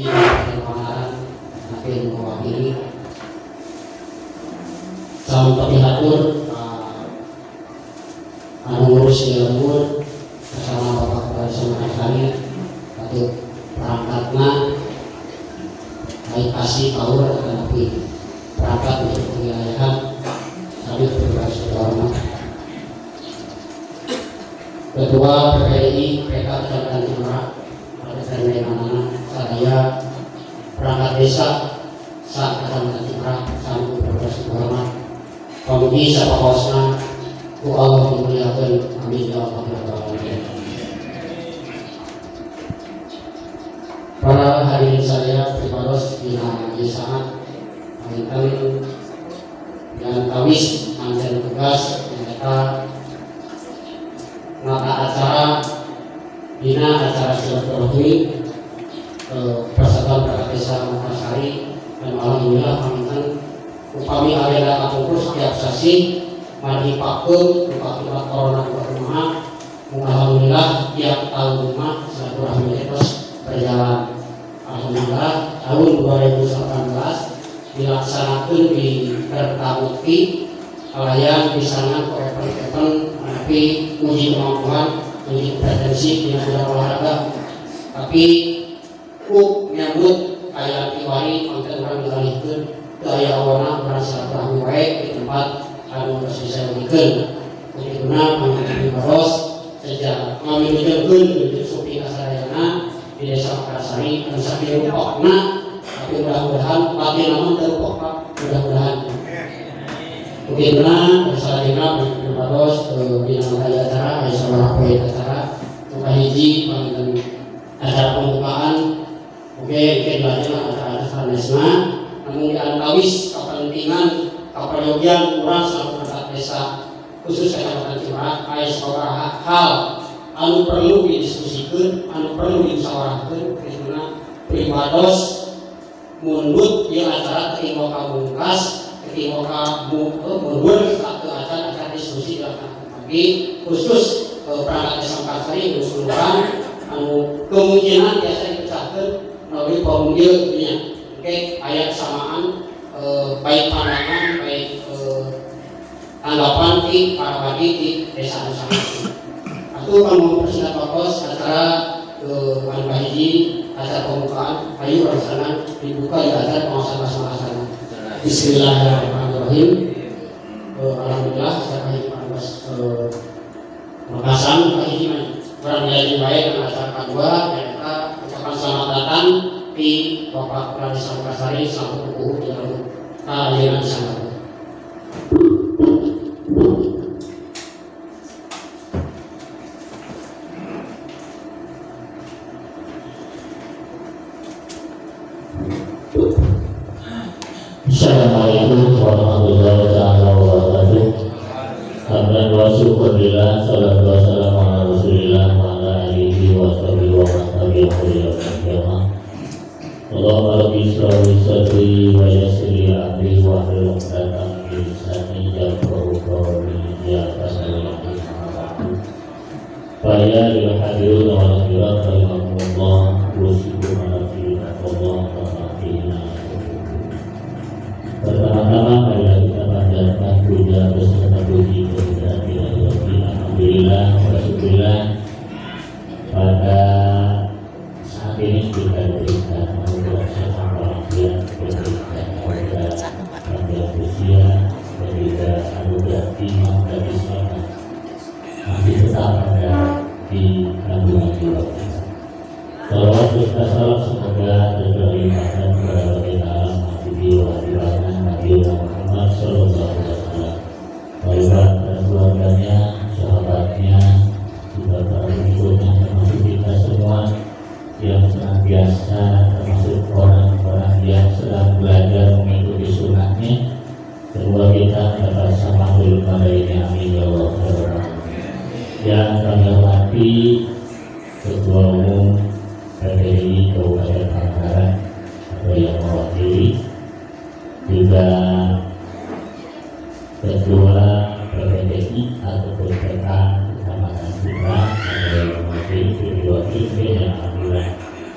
Pemanaran nanti mewakili calon terlihatur ngurus di lembur bersama Bapak Kepala Sekolah kami untuk perangkatnya baik kasih power tetapi perangkat untuk pengilayahan kami berterima hormat. Ketua PPI PK Kecamatan Cimara pada mana saya perangkat desa saat Kecamatan Cimara kami berterima hormat. Komisi siapa hostnya ku Allah dimuliakan, amin ya Allah ya Rabbal alamin. Para hadirin saya pribados dina saat kami dan kawis mantan tugas mereka maka acara dina acara silaturahmi Persatuan Perangkat Desa Makassari dan alhamdulillah pamintan upami agenda kapungkur setiap sesi mari pakeun akibat corona kumaha alhamdulillah tiap tahun mah silaturahmi terus berjalan. Alhamdulillah tahun 2018 dilaksanakan di Kertamukti kalayan pisanan event tapi uji kemampuan uji kompetensi di bidang olahraga tapi ku nyambut kayak tiwari konten orang dialihkeun daya awana orang silaturahmi wae di tempat anu geus disebutkeun kuduna panggilan baros sejak ngamilukeun untuk supi kasarayana di Desa Makassari anu saking rupokna tapi mudah-mudahan batin namun terupok Pak mudah-mudahan kuduna kasarayana panggilan baros di nama acara aya sabaraha poe acara nu kahiji panggilan acara pembukaan oke belajar acara sanesna namun di antawis kepentingan keperluan kurang selalu perangkat desa khusus Kecamatan Cimara aya sabaraha hal anu perlu didiskusikeun anu perlu dimusyawarahkeun karena pribados mundut ieu acara teu kabungkas teu mundur ke acara diskusi lagi khusus perangkat desa Makassari usulan anu kemungkinan biasa dipecahkeun melalui forum ieu nya. Oke, ayat samaan baik pandangan baik tanggapan di para bagi di desa masing-masing. Aku akan mempersilakan pokos acara anu kahiji acara pembukaan ayo bersama dibuka di acara pengawasan masing-masing. Bismillahirrahmanirrahim. Alhamdulillah saya kahiji panas Makassar kahiji barang jadi baik dan acara kedua kita ucapan selamat datang di Bapak Kepala Desa Makassari selaku kukuh dalam kajian sangat. Assalamualaikum warahmatullahi wabarakatuh. Hamdan wa syukurillah, salatu wassalamu ala rasulillah wa ala alihi wa sahbihi wa man tabi'ahum. Allahumma rabbi shrah li sadri wa yassir li amri wa hlul 'uqdatam min lisani yafqahu qawli ya fasalli Faya lil hadirun wa al-kiram rahimakumullah wa syukur ala Allah wa ta'ala. Pertama-tama marilah kita panjatkan puja beserta puji kehadirat ilahi. Alhamdulillah wa syukurillah pada saat ini kita diberikan anugerah sehat walafiat, diberikan anugerah panjang usia, diberikan anugerah iman dan Islam masih tetap ada di kandungan jiwa kita. Salawat serta salam semoga terlimpahkan kepada baginda alam wa hadiratnya Nabi Muhammad sallallahu alaihi wasallam, baik dan keluarganya, sahabatnya, juga para pengikutnya, termasuk kita semua yang senantiasa termasuk orang-orang yang sedang belajar mengikuti sunnahnya. Semoga kita dapat samahul pada ini, amin ya Allah. Yang kami hormati Ketua Umum PPI Kabupaten Pangandaran atau yang mewakili, juga Ketua PPI ataupun PK Kecamatan Cimara atau yang mewakili yang alhamdulillah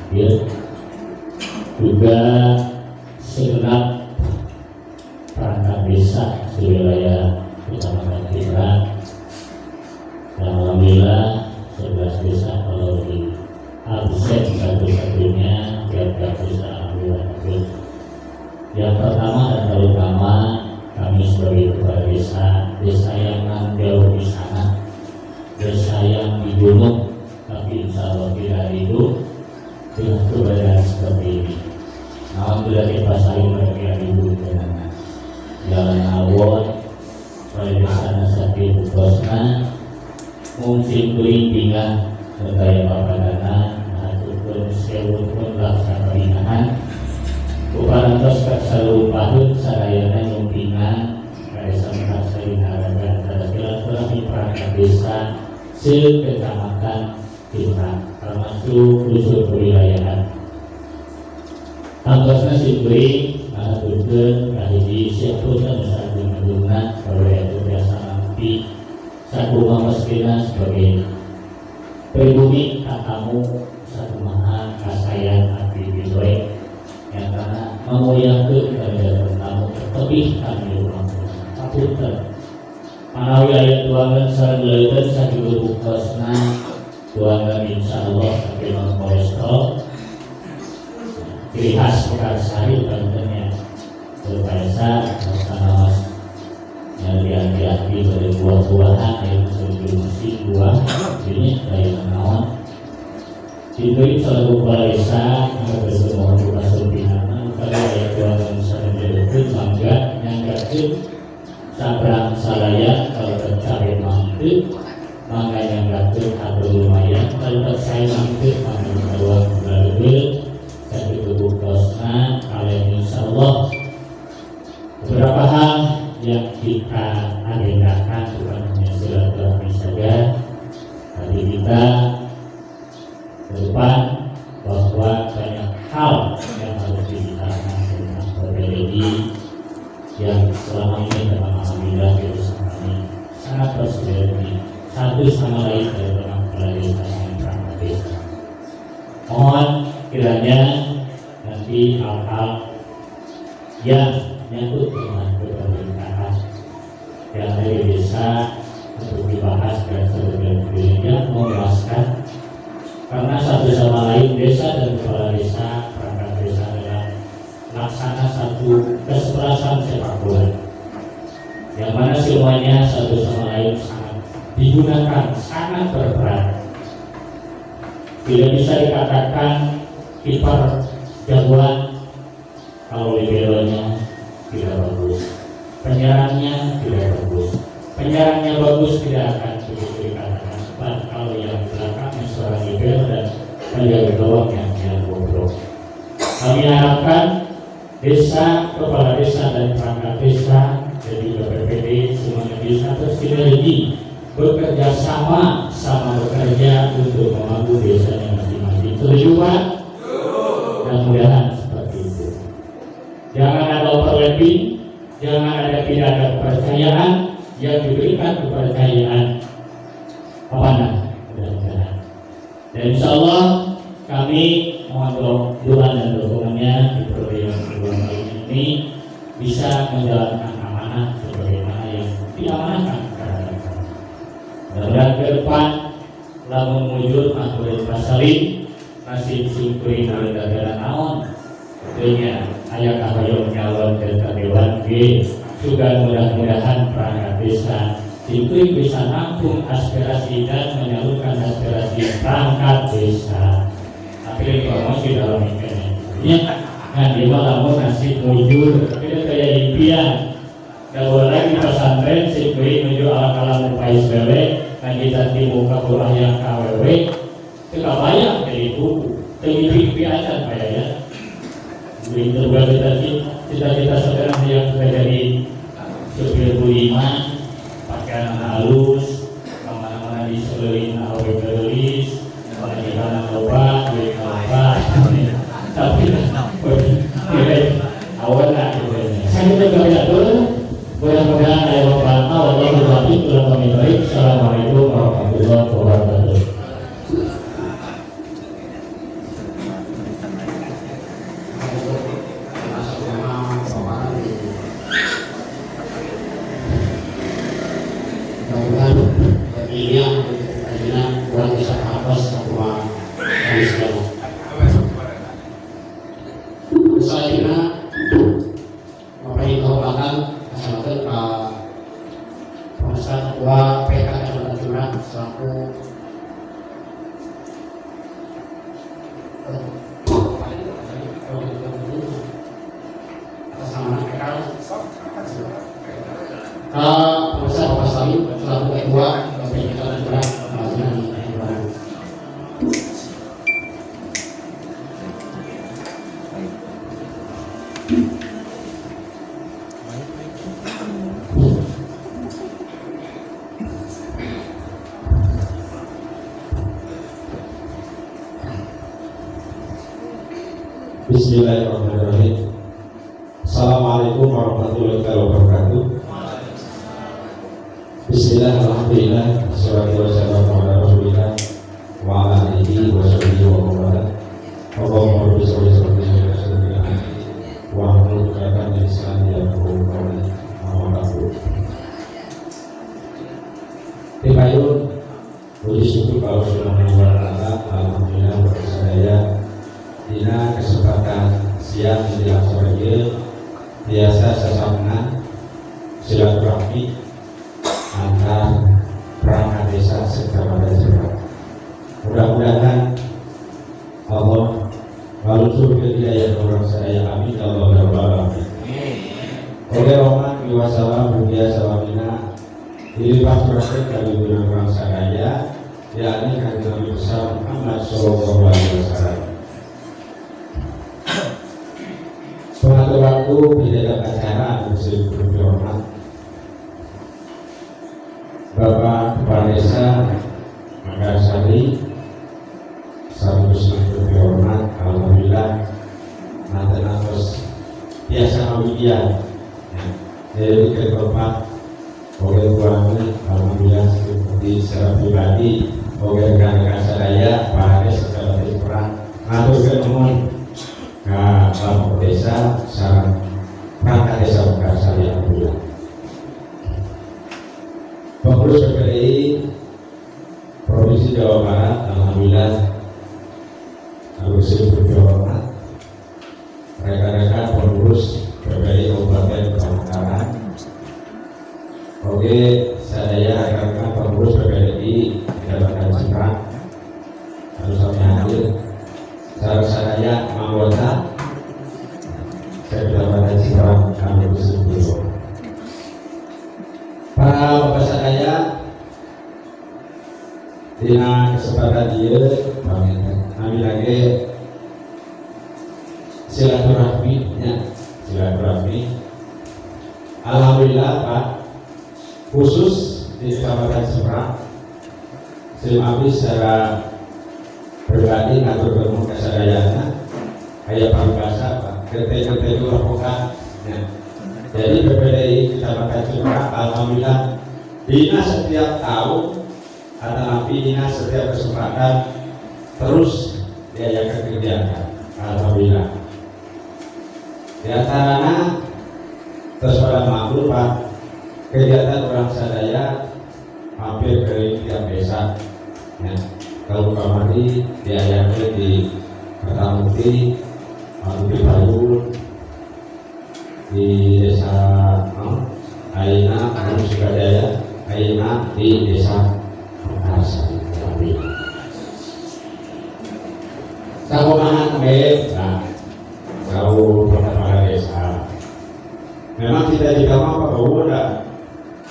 hadir juga segenap perangkat desa di wilayah Kecamatan Kibra. Alhamdulillah 11 desa kalau di absen satu-satunya tiap-tiap desa alhamdulillah. Yang pertama dan terutama kami sebagai kepala desa yang jauh di sana, desa yang di gunung, tapi insya Allah tidak hidup dengan keberadaan seperti ini. Alhamdulillah kita saling berkira hidup dengan jalan awal, oleh sana sakit bukosna, mungkin berimbingan bergaya papadana, ataupun sewa pun laksa perinahan. Bukan terus selalu pahut sarayana nyumpingan kaya sama saling haragan pada silaturahmi perangkat desa sekecamatan Kibra termasuk unsur kewilayahan. Angkosna sibri tujuan kahiji siapun saat mengguna oleh itu biasa nanti satu mamaskina sebagai pribumi katamu satu maha kasayan api bidoy yang karena memuliakan kepada tamu terlebih kami rumah kapunten manawi ayat tuangan sareng leuteun sakieu bukosna tuangan insyaallah saking kolesterol ciri khas Mekarsari tentunya berbiasa karena yang hati-hati dari buah-buahan yang sebagai musim buah ini dari menawan diberi selalu balesa yang bersemua buka sumpinana kalau ayat tuangan sareng leuteun mangga nyanggakeun sabrang salaya kalau tercapai mampu maka yang dapat atau lumayan kalau tercapai mampu maka keluar berlalu jadi tubuh kosna kalian insyaallah beberapa hal yang kita agendakan bukan hanya silaturahmi saja tapi kita ke depan bahwa banyak hal yang harus dibicarakan tentang PPDI yang selama ini memang alhamdulillah bersama kami sangat bersinergi satu sama lain dalam pelarian perangkat desa. Mohon kiranya nanti hal-hal yang menyangkut dengan pemerintahan yang ada di desa untuk dibahas dan sebagainya memuaskan karena satu sama lain desa dan kepala desa perangkat desa adalah laksana satu keseperasan sepak bola yang mana semuanya satu sama lain sangat digunakan sangat berperan. Tidak bisa dikatakan kiper jagoan kalau liberonya tidak bagus, penyerangnya tidak bagus, penyerangnya bagus tidak akan begitu dikatakan. Sebab kalau yang belakangnya seorang libero dan penjaga gawang yang bobrok. Kami harapkan desa, kepala desa dan perangkat desa dan juga PPD semuanya bisa bersinergi bekerja sama bekerja untuk membangun desanya masing-masing. Setuju Pak? Mudah-mudahan seperti itu. Jangan ada overlapping, jangan ada tidak ada kepercayaan yang diberikan kepercayaan mudah-mudahan. Dan insyaallah kami mohon doa dan dukungannya di periode kedua ini bisa menjalankan amanah sebagaimana yang diamanahkan kepada kita. Dan ke depan lamun mujud maturut pasalin nasib singkuri nalendagara naon tentunya aya kabayong nyalon delta dewan G juga mudah-mudahan perangkat desa singkuri bisa nampung aspirasi dan menyalurkan aspirasi perangkat desa. Akhirnya promosi dalam ini nah di lamun nasib mujud tapi kayak impian gak boleh lagi pesantren singkuri menuju ala-ala mupais bele dan kita muka kurang yang KWW kita bayang dari buku tapi aja kayak ya begitu juga kita sekarang yang sudah jadi supir buliman pakaian halus kemana-mana di sekeliling awe gelis apalagi karena lupa tapi awal lah saya juga banyak dulu mudah-mudahan ada beberapa walau berarti kurang kami baik. Assalamualaikum warahmatullahi wabarakatuh. dina mempunyai kehormatan kesempatan Pak Pengusaha Ketua PK Kecamatan Curah selaku atas nama PK Pengusaha Bapak Salim selaku Ketua PK Kecamatan Curah Majunan Bismillahirrahmanirrahim. Assalamualaikum warahmatullahi wabarakatuh. Bismillahirrahmanirrahim. Wassalatu wassalamu ala rasulillah wa ala alihi wa sahbihi wa man wala. Allahumma rabbi sholli ala sayyidina wa hlul 'uqdatam min lisani yafqahu qawli. Tibayun puji syukur kalau Subhanahu wa ta'ala. Alhamdulillah bersedaya dina kesempatan siang menjelang sore biasa sesama silaturahmi antar perangkat desa sekecamatan Curah. Mudah-mudahan Allah walunsur hidayah orang sadaya, amin ya Allah ya rabbal alamin. Oleh Roman biwasalam budia salamina dilipat berkat dari orang sadaya, yakni kanjeng Nabi besar Muhammad sallallahu alaihi wasallam. Pengatur waktu bidang acara muslim berhormat Bapak Kepala Desa Makassari, Salam muslim berhormat. Alhamdulillah nanti terus biasa media jadi keempat oleh tuannya. Alhamdulillah seperti secara pribadi oleh rekan-rekan saya Pak Ades secara terang ngatur ketemuan Bapak Desa sarang perangkat desa Makassari. Alhamdulillah pengurus PPDI Provinsi Jawa Barat. Alhamdulillah harus berhormat rekan-rekan pengurus PPDI Kabupaten Pamekaran. Oke, saya rekan-rekan pengurus PPDI Kecamatan Curah harus kami hadir. Saya anggota Kecamatan Curah kami bersyukur. Para bapak saya dina kesempatan dia kami lagi silaturahmi. Alhamdulillah Pak, khusus di Kecamatan Curah Silmabi secara pribadi ngatur ketemu kesadayana kayak paribasa Pak, kereta-kereta itu lakukan ya. Jadi PPDI Kecamatan Curah alhamdulillah dina setiap tahun atau nabi dina setiap kesempatan terus diadakan kegiatan. Alhamdulillah di antaranya terus pada makhluk Pak, kegiatan orang sadaya hampir ke tiap desa ya. Kalau kamari diadakan di Kertamukti, di Bayun, di desa Aina, Sukadaya, Aina di desa Makassari. Kalau anak nah, kalau kepala desa, memang cita-cita apa bahwa udah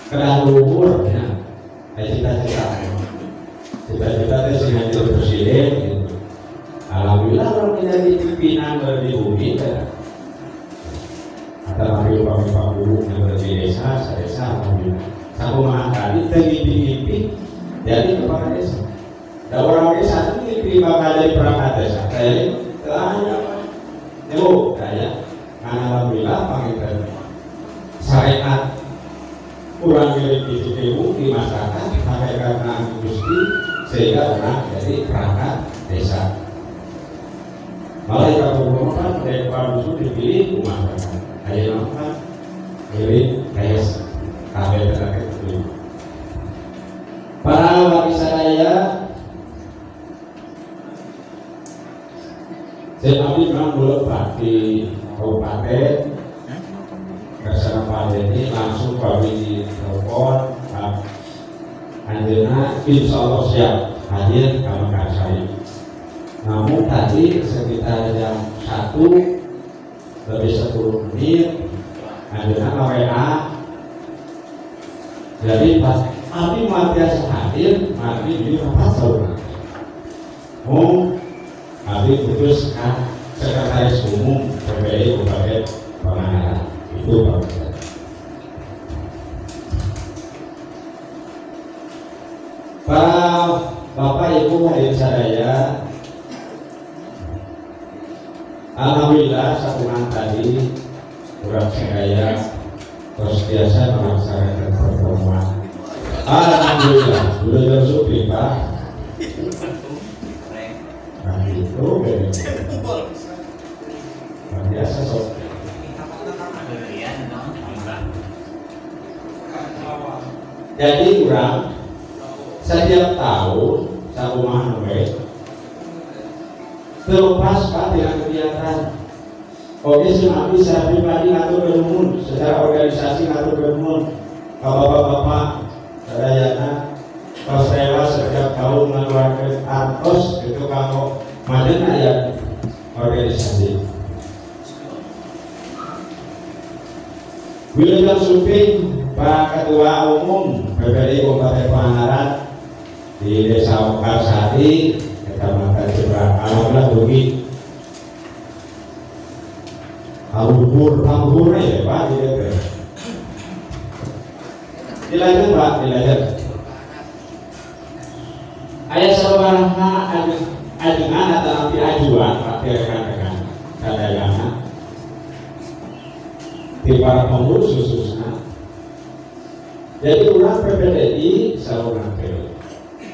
kena luhur ya, cita-cita itu sengaja presiden gitu. Alhamdulillah kalau tidak dipimpinan di bumi ya. Atau ambil pak guru yang berada di desa, alhamdulillah. Satu mengangkali tergimpi-gimpi jadi kepala desa. Dan orang desa itu mimpi bakal jadi perangkat desa. Jadi hanya itu kaya. Alhamdulillah panggil syariat kurang lebih di masyarakat pakai karena industri sehingga orang jadi perangkat desa. Malah kalau kan dari kepala dusun dipilih masyarakat. Kayak apa? Pilih kayak kabel terakhir itu. Para wali saya ambil memang belum Pak di kabupaten bersama Pak Denny langsung kami telepon Anjena insya Allah siap hadir ke Mekarsari. Namun tadi sekitar jam 1 lebih 10 menit Anjena WA. Jadi pas Abi Matias hadir, Abi di tempat saudara. Abi putuskan Sekretaris Umum PPI Kabupaten Pangandaran itu Pak. Para Bapak Ibu hadirin sadaya, alhamdulillah satuan tadi kurang sedaya terus biasa melaksanakan pertemuan. Alhamdulillah, sudah bersyukur Pak. Nah itu biasa sok. Jadi kurang setiap tahun satu mahal terlepas Pak dengan kegiatan. Oke, semua secara pribadi atau berumur, secara organisasi atau berumur, bapak-bapak, sadayana, pas rela setiap tahun mengeluarkan artos itu kalau madena ya organisasi. William Suping, Pak Ketua Umum PPI Kabupaten Pangandaran di Desa Mekarsari, Kecamatan Jepang, alhamdulillah dugi Hamburg ya Pak, dilanjut Pak, dilanjut. Ayah saudara ajuan atau nanti ajuan Pak rekan-rekan sadayana di para pengurus khususnya. Jadi orang PPDI saluran PPDI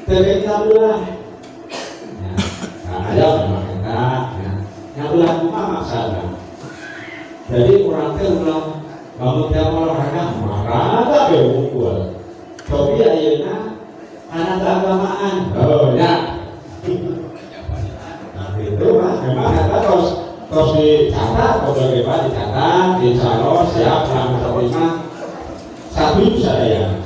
terkait belah. Ada memang kita, yang belah cuma masalah. Jadi orang ulang bangun tiap olahraga marah berkumpul. Tapi ayeuna anak keagamaan. Oh ya. Nah itu Pak, memang kita terus dicatat, bagaimana dicatat, dicatat, siap dalam menerima satu saya.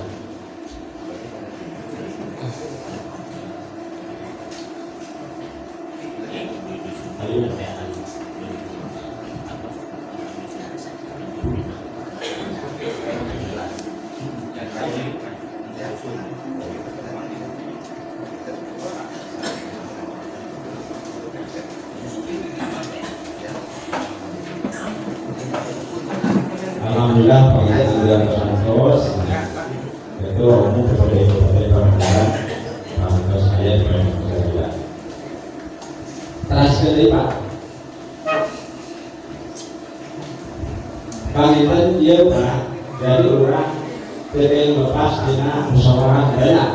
Alhamdulillah pengajian Santos itu umum kepada Pangandaran terus saya juga terakhir Pak Pangitan dia Pak dari orang pengen lepas dengan musyawarah banyak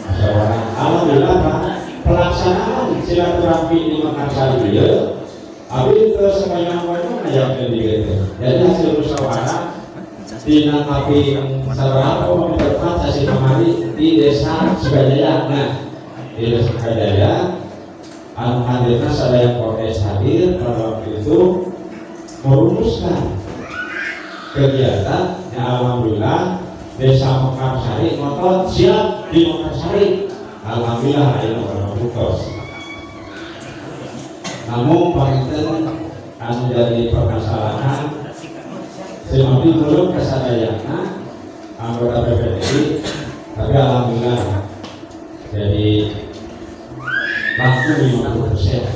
musyawarah. Alhamdulillah Pak pelaksanaan silaturahmi di Mekarsari dia tapi terus sepanjang waktu menjawab gitu. Jadi hasil musyawarah di Nangkapi Sarwana memperkuat hasil kemari di Desa Sukajaya. Nah, di Desa Sukajaya, alhamdulillah sadaya Polres hadir pada waktu itu merumuskan kegiatan yang alhamdulillah Desa Mekarsari ngotot siap di Mekarsari. Alhamdulillah ini orang putus. Namun panginten anu jadi permasalahan seperti belum kesadayana anggota PPDI, tapi alhamdulillah jadi laku 50%.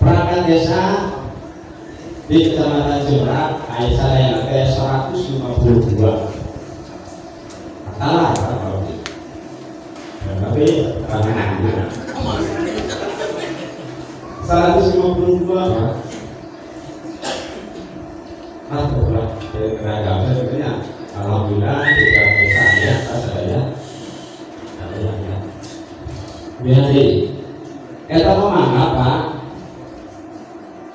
Perangkat desa di Kecamatan Jemberak, Aisyah yang ke 152. Katalah kalau gitu. Tapi karena 152 Pak. Alhamdulillah dari tenaga sebenarnya alhamdulillah tidak saya sadaya. Jadi kita memang Pak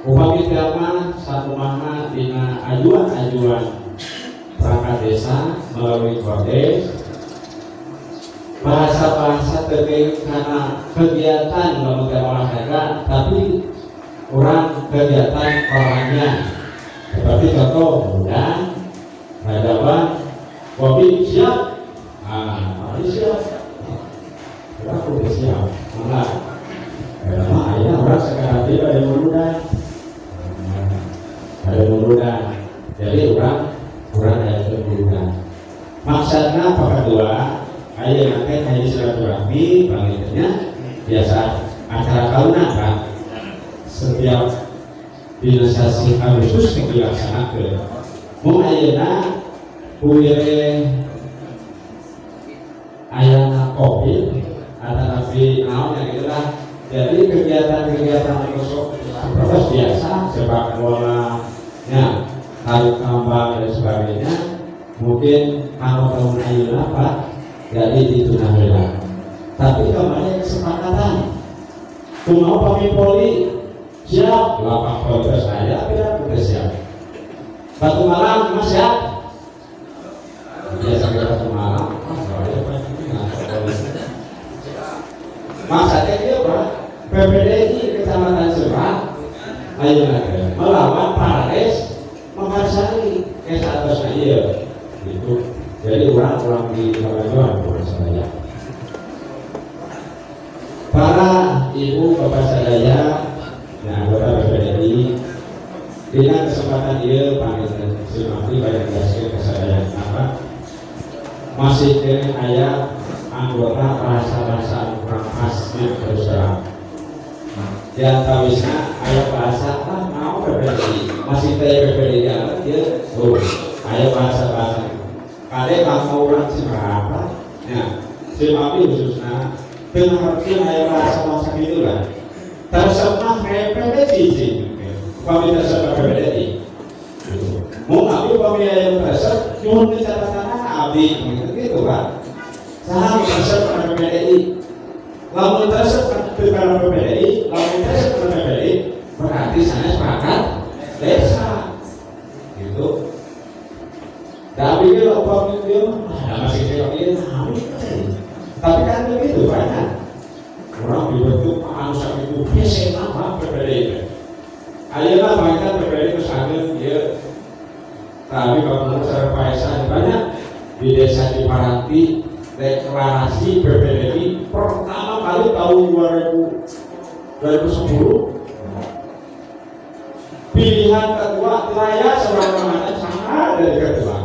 upami tiapna satu mana dina ajuan perangkat desa melalui Kodes bahasa-bahasa terkait karena kegiatan lembaga olahraga, tapi kurang kegiatan orangnya seperti contoh mudah peradaban kopi siap mari siap aku udah siap malah karena ayah orang sekarang tidak ada mudah jadi orang ada kemudahan maksudnya apa kedua ayah nanti kayak silaturahmi panggilnya biasa acara tahunan kan setiap dinasasi Agustus yang dilaksanakan mau ayana kuire ayana kopi atau nabi naon yang itulah jadi kegiatan-kegiatan terus biasa sepak bola ya tarik tambang dan sebagainya mungkin kalau tahun ayana apa jadi ditunda tapi kemarin kesepakatan mau pamipoli siap, lapang poli saya tidak siap. Batu malam mas siap. Biasa batu malam. Maksudnya dia apa? PPDI Kecamatan Semarang ayo lagi melawan Pares Mekarsari atas aja itu. Jadi orang-orang di Kawajuan saya. Para ibu bapak sadaya yang anggota PPDI dengan kesempatan dia panggil silmati banyak hasil kesadaran apa masih dengan ayat anggota bahasa kurang khasnya terus terang yang tawisnya ayat bahasa mau PPDI masih PPDI dia ayat bahasa kalian kamu orang siapa ya silmati khususnya dengan artian ayat bahasa itu lah tersemah PPDI kami tersemah PPDI mau ngambil pemilihan yang tersebut nyuhun catatan abdi gitu kan saham tersemah PPDI lalu tersebut karena PPDI lalu tersebut PPDI berarti saya sepakat desa gitu tapi kalau pemilihan masih kira-kira tapi kan begitu banyak orang dibentuk manusia itu biasa nama PPDI ayolah bangkan PPDI itu sangat ya tapi kalau menurut saya Paisa banyak di desa di Paranti deklarasi PPDI pertama kali tahun 2010 pilihan ketua raya seorang ramadan sangat dari ketua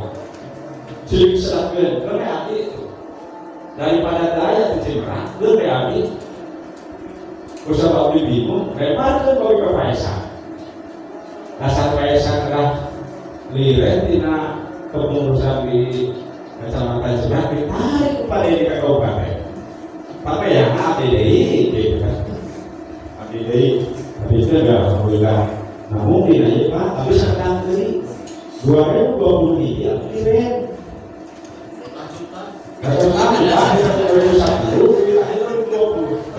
cilik serapkan berarti itu daripada daya keciprah lebih usah beli bingung, lebar kan bagi Paisa. Dasar Paisa kerah liren tina kepengurusan di Kecamatan Semarang ditarik kepada ini ke kabupaten. Tapi yang APDI, tapi itu enggak alhamdulillah. Nah mungkin aja Pak, tapi sekarang ini 2023 liren. Kalau kami Pak, kita 2021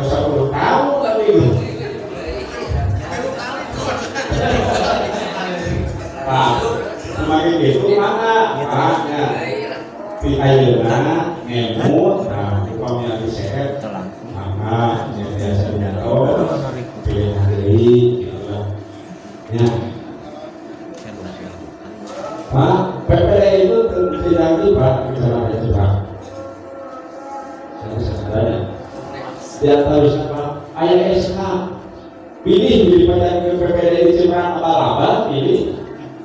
10 tahun tapi Pak, semakin gitu mana Paknya di ayeuna ngemut, nah upami abdi sehat maka biasa nyato pilih deui gitulah ya Pak, PPDI itu tidak Pak bicara Jepang saya sadar dia tahu siapa ayah SK pilih daripada ke PPDI Jepang abal-abal pilih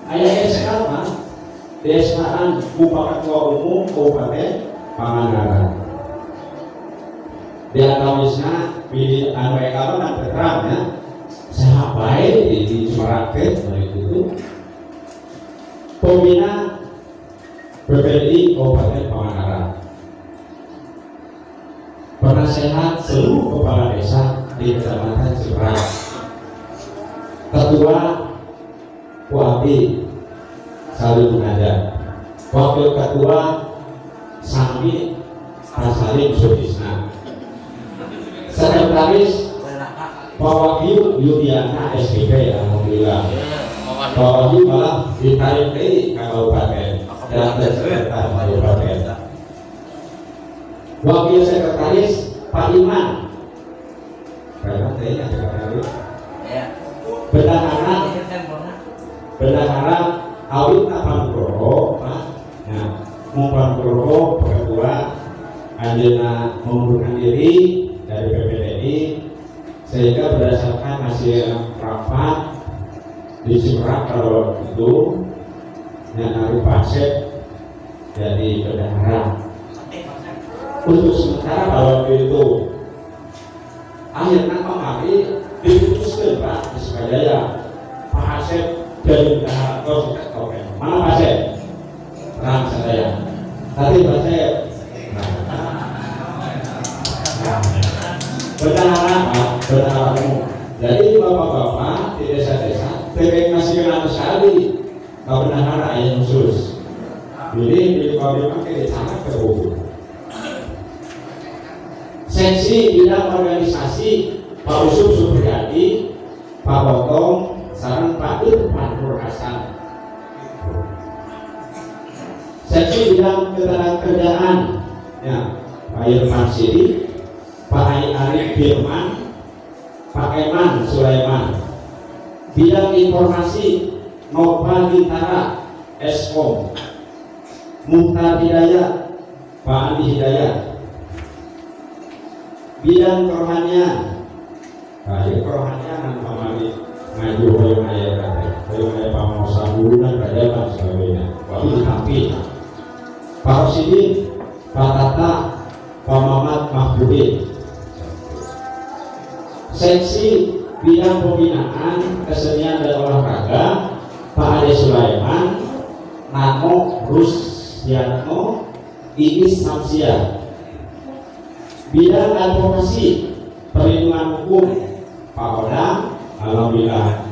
ayah SK Pak desaan Bupati Ketua Umum Kabupaten Pangandaran dia tawisna pilih anu eka kan terang ya sahabat di Semarang itu pembina PPDI Kabupaten Pangandaran penasehat seluruh kepala desa di Kecamatan Semarang ketua Kuapi Salim Munajat wakil ketua Sami Asalim Sutisna sekretaris Pak Wahyu Yudiana SPP alhamdulillah Pak Wahyu malah ditarik dari kabupaten dan sekretariat kabupaten wakil sekretaris Pak Iman sekretaris bendahara awit Panguroko, nah, Panguroko berdua Anjena mengundurkan diri dari PPDI, sehingga berdasarkan hasil rapat di Cimerak kalau itu yang hari Pasek jadi bendahara. Untuk sementara kalau itu akhirnya kemarin diputuskan Pak di Sukajaya Pak Asep dari bendahara oke. Mana Pak Asep? Terang saya. Tadi Pak Asep. Bendahara Pak, bendahara umum. Jadi bapak-bapak di desa-desa TPK masih kenal sekali Pak bendahara yang khusus. Jadi di Kabupaten di sana terhubung. Seksi bidang organisasi Pak Usuf Supriyadi, Pak Botong, sarang Pak Irfan Nur Hasan. Seksi bidang ketenagakerjaan, ya, Pak Irfan Sidi, Pak Arif Firman, Pak Eman Sulaiman. Bidang informasi Nova Gintara, SO, Muhtar Hidayat, Pak Andi Hidayat. Bidang kerohanian, kerohanian kemarin ngaju hoyong ayat pamosa guru dan dan sebagainya. Waktu dihampir Pak Rosidin, Pak Tata, Pak Mamat Mahbudin. Seksi bidang pembinaan kesenian dan olahraga Pak Ade Sulaiman, Nano Rusdiatno, Iis Samsia. Bidang advokasi perlindungan hukum Pak Odang, alhamdulillah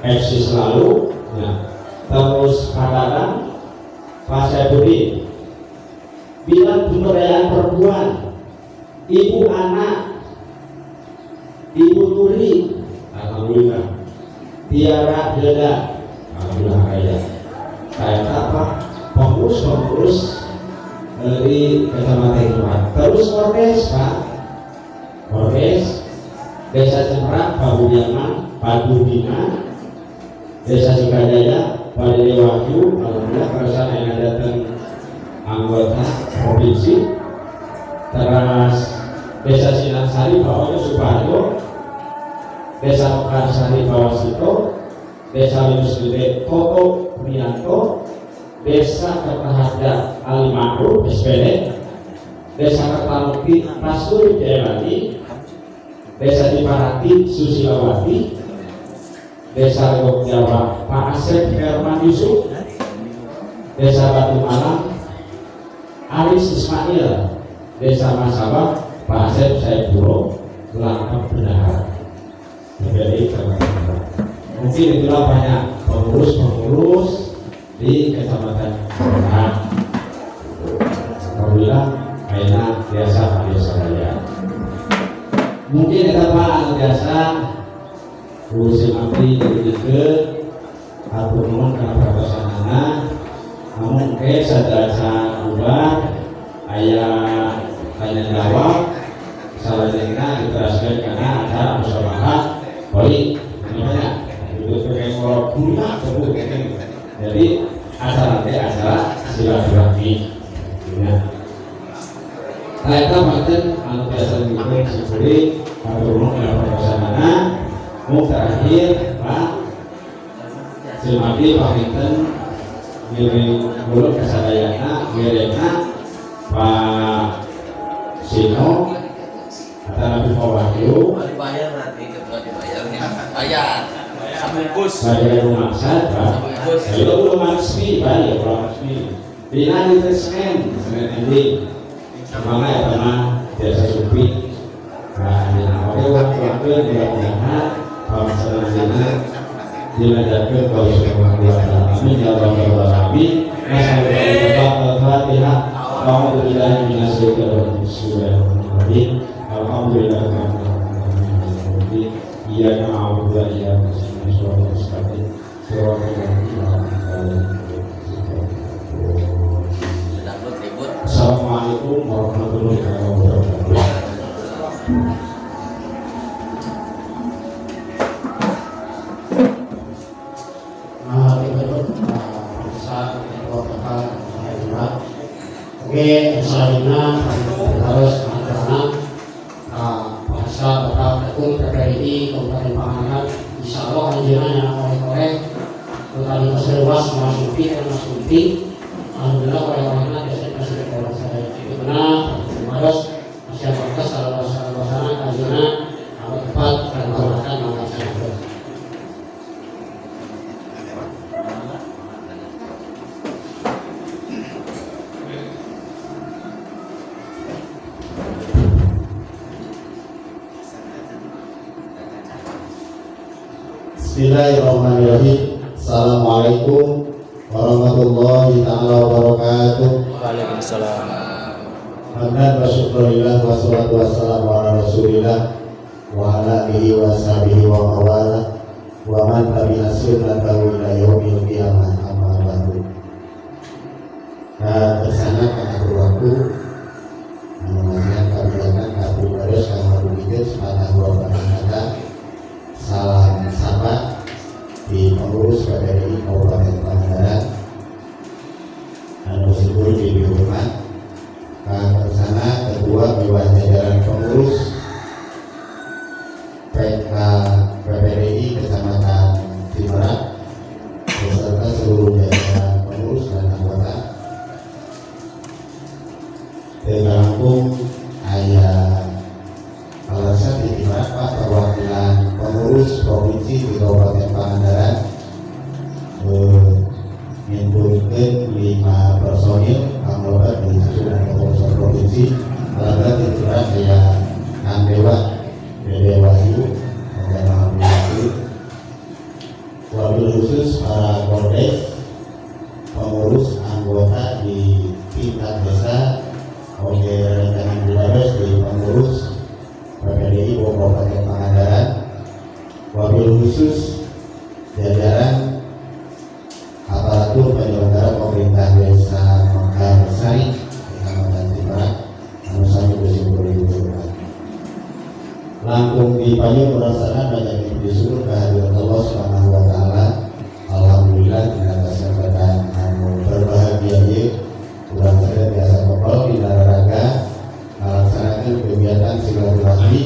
eksis selalu, ya. Terus Pak Dadang, Pak Saipudin. Bidang pemberdayaan perempuan Ibu Anak, Ibu Turi, alhamdulillah. Tiara Hilda, alhamdulillah kaya. Kayak apa? Pengurus dari kecamatan Cimerak. Terus Ordes Pak, Ordes Desa Cimerak Pak Budiaman, Pak Budina, Desa Sukajaya Pak Dede Wahyu, alhamdulillah perasaan yang ada anggota provinsi. Terus Desa Sinansari Pak Ojo Suparjo, Desa Mekarsari Pak Wasito, Desa Linus Gede Toto Prianto, Desa Kertaharja Ali Makruh SPD, Desa Kertamukti Pasuri Jayawati, Desa Ciparati Susilawati, Desa Legok Jawa Pak Asep Herman Yusuf, Desa Batu Malang Aris Ismail, Desa Masabah Pak Asep Saipuro, Langkap Bendahara. Jadi mungkin itulah banyak pengurus di Kecamatan Cimerak. Alhamdulillah enak biasa saya. Mungkin kita Pak biasa urusin abdi ke atau mohon karena perasaan namun ke sadasa ubah ayah tanya jawab salahnya diteraskan karena ada musyawarah baik namanya itu pakai kolom guna jadi acara silaturahmi. Nah itu maksud biasa juga seperti pertemuan yang bersama. Mau terakhir Pak Silmati Paminten ngirim mulut kesadayana ngirimna Pak Sino atau Nabi Wahyu dibayar nanti ketua dibayarnya bayar sabungkus bayar rumah saya Pak. Itu belum resmi Pak ya belum resmi. Dina di Senin ini mana ya teman biasa supi. Nah, oke waktu mudah-mudahan kalau selanjutnya dilanjutkan kalau semua amin ya rabbal alamin. Al-Fatihah. Alhamdulillah Bismillahirrahmanirrahim. Alhamdulillah iya na'udzu wa iyyaka nasta'in. Assalamualaikum warahmatullahi wabarakatuh. Oke, selanjutnya harus anak-anak bahasa Bapak Ketum PPRI Kabupaten Pangandaran. Insya Allah anjuran yang oleh-oleh tadi masih luas memasuki dan masuki. Alhamdulillah oleh-olehnya biasanya masih berkorban saya. Itu benar. Terus masyarakat salah-salah anjuran amat tepat dan menggunakan mengatakan itu. Bismillahirrahmanirrahim. Assalamualaikum warahmatullahi taala wabarakatuh. Waalaikumsalam. Hamdan wa syukurillah wa salatu wassalamu ala rasulillah wa ala alihi wa sahbihi wa mawala wa man tabi'a sunnatahu ila yaumil qiyamah amma ba'du. Bersama kakak berwaktu mengajian kabilangan kabur baris kamar bukit sepatah dua kata salam sapa di pengurus PPRI Kabupaten Pangandaran dan bersyukur di rumah bersama kedua dewan jajaran pengurus PPRI Kecamatan Cimerak beserta seluruh jajaran pengurus dan anggota tergabung ayah alasan di Cimerak Pak perwakilan pengurus provinsi di Kabupaten Pangandaran mengumpulkan 5 personil anggota di susunan kepengurusan provinsi alasan di Cimerak saya Kandewa Dede Wahyu dan Mahathir wabil khusus para kordes pengurus anggota di tingkat desa oleh rekan Budados di pengurus PPRI Kabupaten Pangandaran wabil khusus jajaran aparatur penyelenggara pemerintah desa Mekarsari Kecamatan Cimerak anu sami bersyukur diberkahi. Langkung di payung merasakan banyak puji syukur kehadirat Allah Subhanahu wa taala. Alhamdulillah dengan kesempatan anu berbahagia ieu urang sadaya biasa kopel di Nararaga melaksanakan kegiatan silaturahmi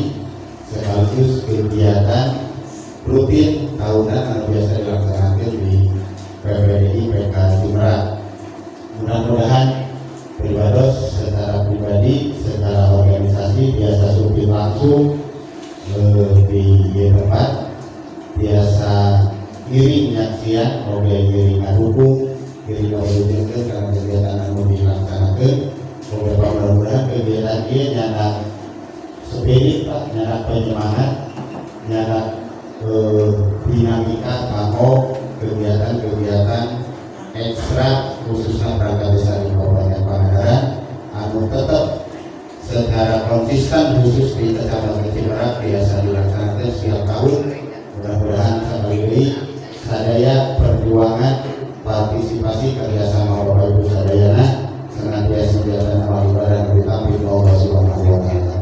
sekaligus kegiatan rutin tahunan yang biasa dilaksanakan di PPRI PK Cimerak. Mudah-mudahan pribados secara pribadi, secara organisasi biasa supin langsung di tempat biasa giring nyaksian, oke giring ngadukung, giring ngabujengkeun karena kegiatan anu dilaksanakeun. Mudah-mudahan kegiatan ieu nyadak spirit Pak, nyadak penyemangat, nyadak dinamika kanggo kegiatan-kegiatan ekstra khususnya perangkat desa di Kabupaten Pangandaran anu tetap secara konsisten khusus di Kecamatan Cimerak biasa dilaksanakan setiap tahun. Mudah-mudahan sekali sadaya perjuangan partisipasi kerjasama Bapak Ibu sadayana senantiasa kegiatan amal ibadah ditampi Allah Subhanahu wa taala.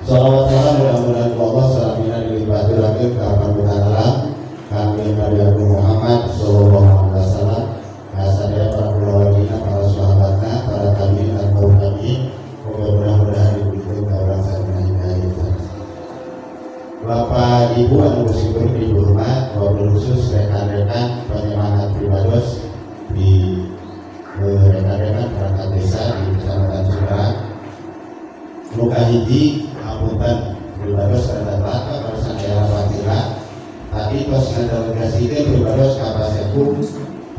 Salawat salam mudah-mudahan Allah salamina dilimpahkan lagi ke panutan alam kami Nabi Muhammad sallallahu alaihi wasallam, sadaya para ulama, para sahabatnya, para tabi'in dan kaum tabi'in. Mudah-mudahan diberikan keberkahan dan hidayah. Bapak Ibu anu bersyukur di rumah, wabil khusus rekan-rekan penyemangat pribados di rekan-rekan perangkat desa di Kecamatan Cimerak. Muka hiji apunten pribados rada laka para sadaya fatihah. Tadi pas delegasi itu pribados kapasekum,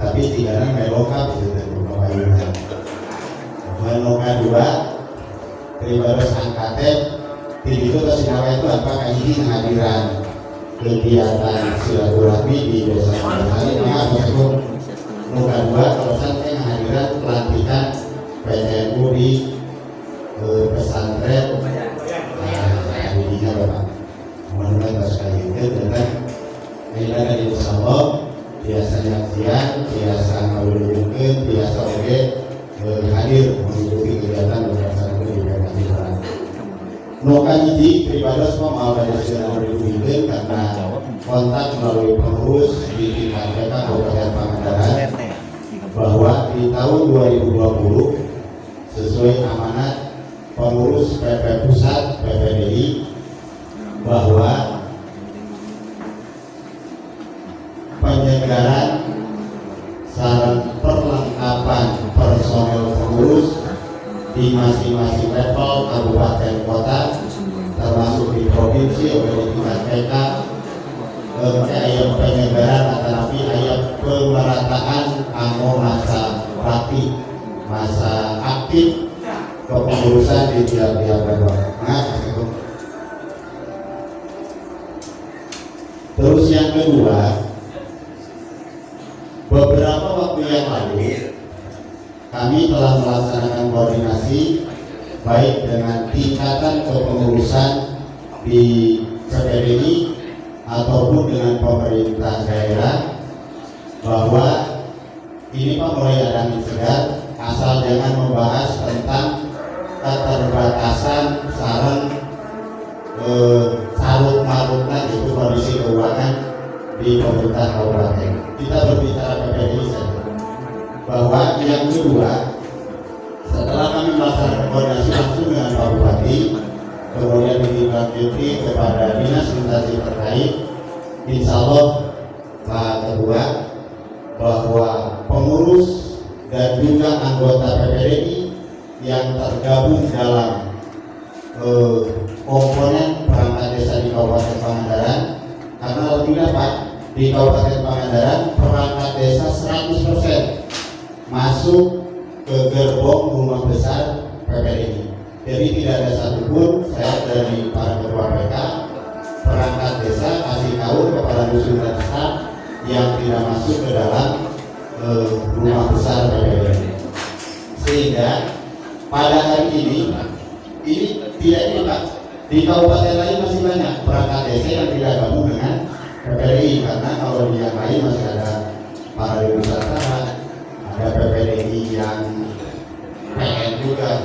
tapi tigana melokap itu pembayunan. Meloka 2 pribados angkatep. Di itu Tosinawa itu apakah ini kehadiran kegiatan silaturahmi di desa Pangandaran maksudnya Nuka 2 kalau sampai kehadiran pelantikan PTNU di pesantren didinya Bapak. Mohon sekali itu tentang ibadah di Musabah biasanya siang, biasa mengulurkan, biasa oke hadir mengikuti kegiatan berdasarkan di PKI. Nuka hiji pribados mau sudah dirugikan karena kontak melalui pengurus di tingkat PK Kabupaten Pangandaran bahwa di tahun 2020 sesuai amanat pengurus PP Pusat PPDI bahwa penyelenggaraan sarana perlengkapan personel pengurus di masing-masing level kabupaten kota termasuk di provinsi oleh tingkat PK ayat penyelenggaraan tetapi ayat pemerataan masa praktik masa aktif kepengurusan di tiap-tiap level. Terus yang kedua, beberapa waktu yang lalu kami telah melaksanakan koordinasi baik dengan tingkatan kepengurusan di PPDI ataupun dengan pemerintah daerah bahwa ini Pak mulai ada angin segar, asal jangan membahas tentang keterbatasan saran sarut marutnya itu kondisi keuangan di pemerintah kabupaten. Kita berbicara PPDI saja. Bahwa yang kedua, setelah kami melaksanakan koordinasi langsung dengan Pak Bupati, kemudian ditindaklanjuti kepada dinas instansi terkait, insya Allah Pak Ketua, bahwa pengurus dan juga anggota PPDI yang tergabung dalam komponen perangkat desa di Kabupaten Pangandaran, karena tidak Pak, di Kabupaten Pangandaran perangkat desa 100% masuk ke gerbong rumah besar PPDI. Jadi tidak ada satupun saya dari para ketua PK perangkat desa kasih tahu kepada dusun dan staf yang tidak masuk ke dalam rumah besar PPDI. Sehingga pada hari ini tidak ini Pak, di kabupaten lain masih banyak perangkat desa yang tidak gabung dengan PPDI, karena kalau di yang lain masih ada para wisata, ada PPDI yang PN juga.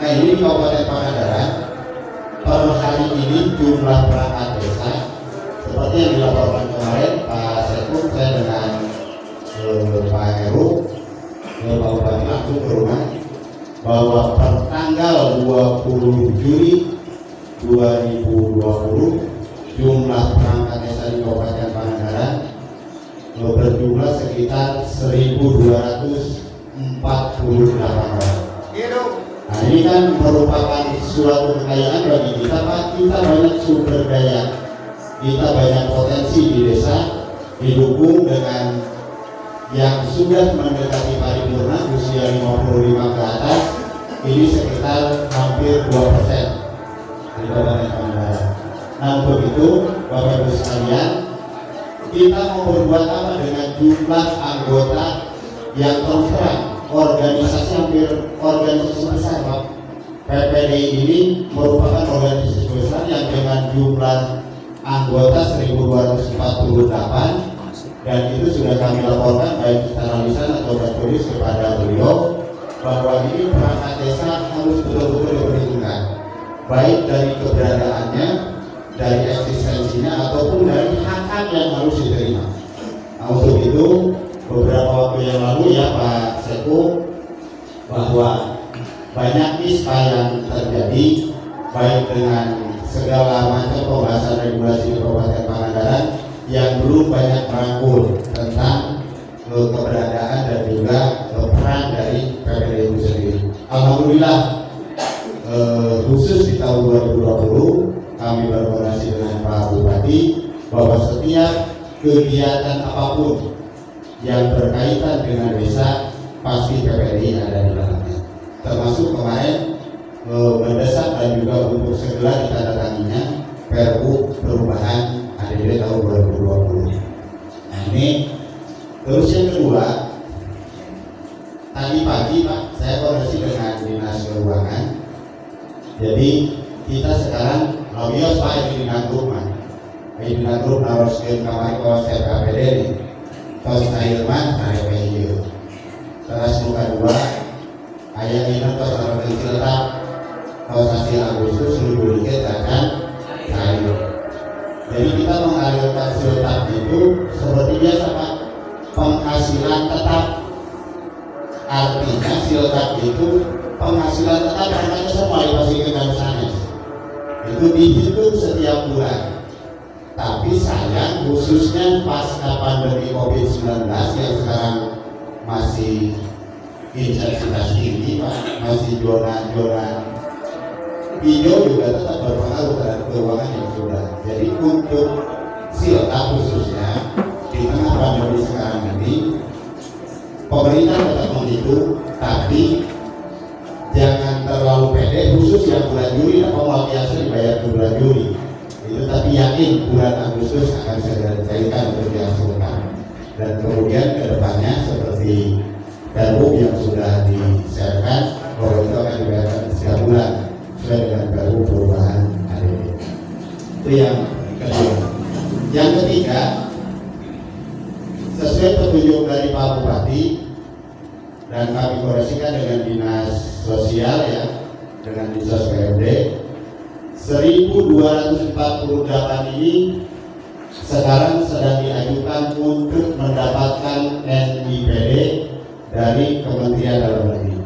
Nah ini Kabupaten Pangandaran per hari ini jumlah perangkat desa seperti yang dilaporkan kemarin Pak Sekun, saya dengan Pak Heru Pak Bupati langsung ke rumah bahwa per tanggal 20 Juli 2020 jumlah perangkat desa di Kabupaten Pangandaran berjumlah sekitar 1.248 orang. Nah ini kan merupakan suatu kekayaan bagi kita Pak. Kita banyak sumber daya, kita banyak potensi di desa, didukung dengan yang sudah mendekati paripurna usia 55 ke atas, ini sekitar hampir 2% di Kabupaten Pangandaran. Nah untuk itu Bapak Ibu sekalian, kita mau berbuat apa dengan jumlah anggota yang terus terang organisasi besar Pak. PPDI ini merupakan organisasi besar yang dengan jumlah anggota 1.248 dan itu sudah kami laporkan baik secara lisan atau tertulis kepada beliau bahwa ini perangkat desa harus betul-betul diperhitungkan baik dari keberadaannya, dari eksistensinya ataupun dari hak-hak yang harus diterima. Nah untuk itu beberapa waktu yang lalu ya Pak Seku, bahwa banyak ispa yang terjadi baik dengan segala macam pembahasan regulasi di Kabupaten Pangandaran yang belum banyak merangkul tentang keberadaan dan juga peran dari PPDI itu sendiri. Alhamdulillah khusus di tahun 2020 kami berkoordinasi dengan Pak Bupati bahwa setiap kegiatan apapun yang berkaitan dengan desa pasti PPDI ada di dalamnya. Termasuk kemarin mendesak dan juga untuk segera ditandatanganinya Perpu perubahan ADD tahun 2020. Nah ini terus yang kedua, tadi pagi Pak saya koordinasi dengan Dinas Keuangan. Jadi kita sekarang lawios Pak di Dinas Grup Dinas Grup naroskeun kamari kawas TPAPD tos airman hari PIU terus muka dua ayat ini tos naroskeun Ciletak tos hasil Agustus ribu dikit akan kayu. Jadi kita mengalirkan Ciletak itu seperti biasa Pak, penghasilan tetap Artinya siltap itu penghasilan tetap perangkat desa mulai pastikan sanes itu dihitung setiap bulan. Tapi sayang khususnya pasca pandemi COVID-19 yang sekarang masih intensitas tinggi Pak, masih zona hijau juga tetap berpengaruh terhadap keuangan yang sudah. Jadi untuk siltap khususnya di tengah pandemi sekarang ini pemerintah tetap menghitung, tapi jangan terlalu pede khusus yang bulan Juli atau mau biasa dibayar di bulan Juli itu, tapi yakin bulan Agustus akan segera dicairkan untuk dihasilkan. Dan kemudian kedepannya seperti Perbu yang sudah disiarkan bahwa itu akan dibayarkan setiap bulan sesuai dengan Perbu perubahan ADB. Itu yang kedua. Yang ketiga, sesuai petunjuk dari Pak Bupati dan kami koreksikan dengan dinas sosial ya, dengan dinas PMD, 1248 ini sekarang sedang diajukan untuk mendapatkan NIPD dari Kementerian Dalam Negeri.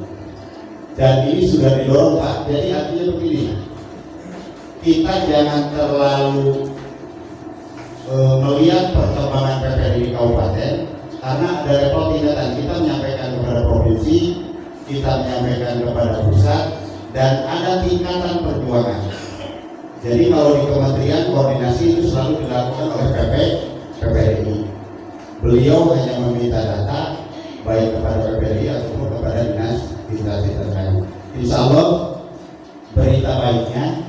Dan ini sudah didorong Pak. Jadi artinya begini, kita jangan terlalu melihat perkembangan PPD di kabupaten, karena ada level tingkatan. Kita menyampaikan kepada provinsi, kita menyampaikan kepada pusat, dan ada tingkatan perjuangan. Jadi kalau di kementerian koordinasi itu selalu dilakukan oleh PPDI. Beliau hanya meminta data baik kepada PPDI ataupun kepada dinas instansi terkait. Insya Allah berita baiknya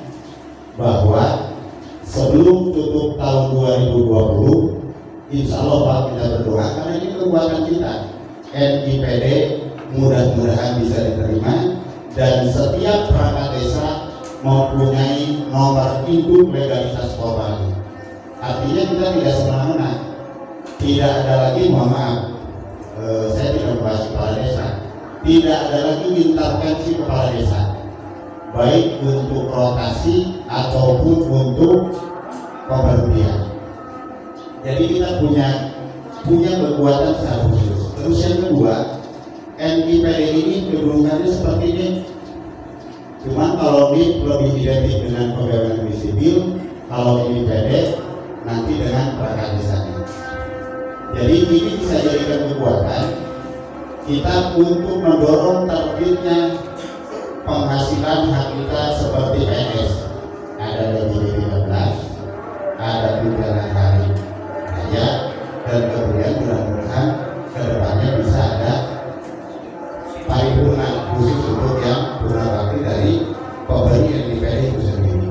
bahwa sebelum tutup tahun 2020, insya Allah Pak, kita berdoa karena ini kekuatan kita. NIPD mudah-mudahan bisa diterima dan setiap perangkat desa mempunyai nomor induk legalitas Polri. Artinya kita tidak semena-mena, tidak ada lagi, mohon maaf, saya tidak membahas kepala desa, tidak ada lagi intervensi kepala desa, baik untuk rotasi ataupun untuk pemberhentian. Jadi kita punya kekuatan secara khusus. Terus yang kedua, NIPD ini kedudukannya seperti ini. Cuman kalau NIP lebih identik dengan pegawai negeri sipil, kalau NIPD nanti dengan perangkat desanya. Jadi ini bisa jadikan kekuatan kita untuk mendorong terbitnya penghasilan hak kita seperti PNS. Ada gaji 13, ada tunjangan hari raya, dan kemudian mudah-mudahan kedepannya bisa ada paripurna khusus untuk yang purna bakti dari pemberi NIPD itu sendiri.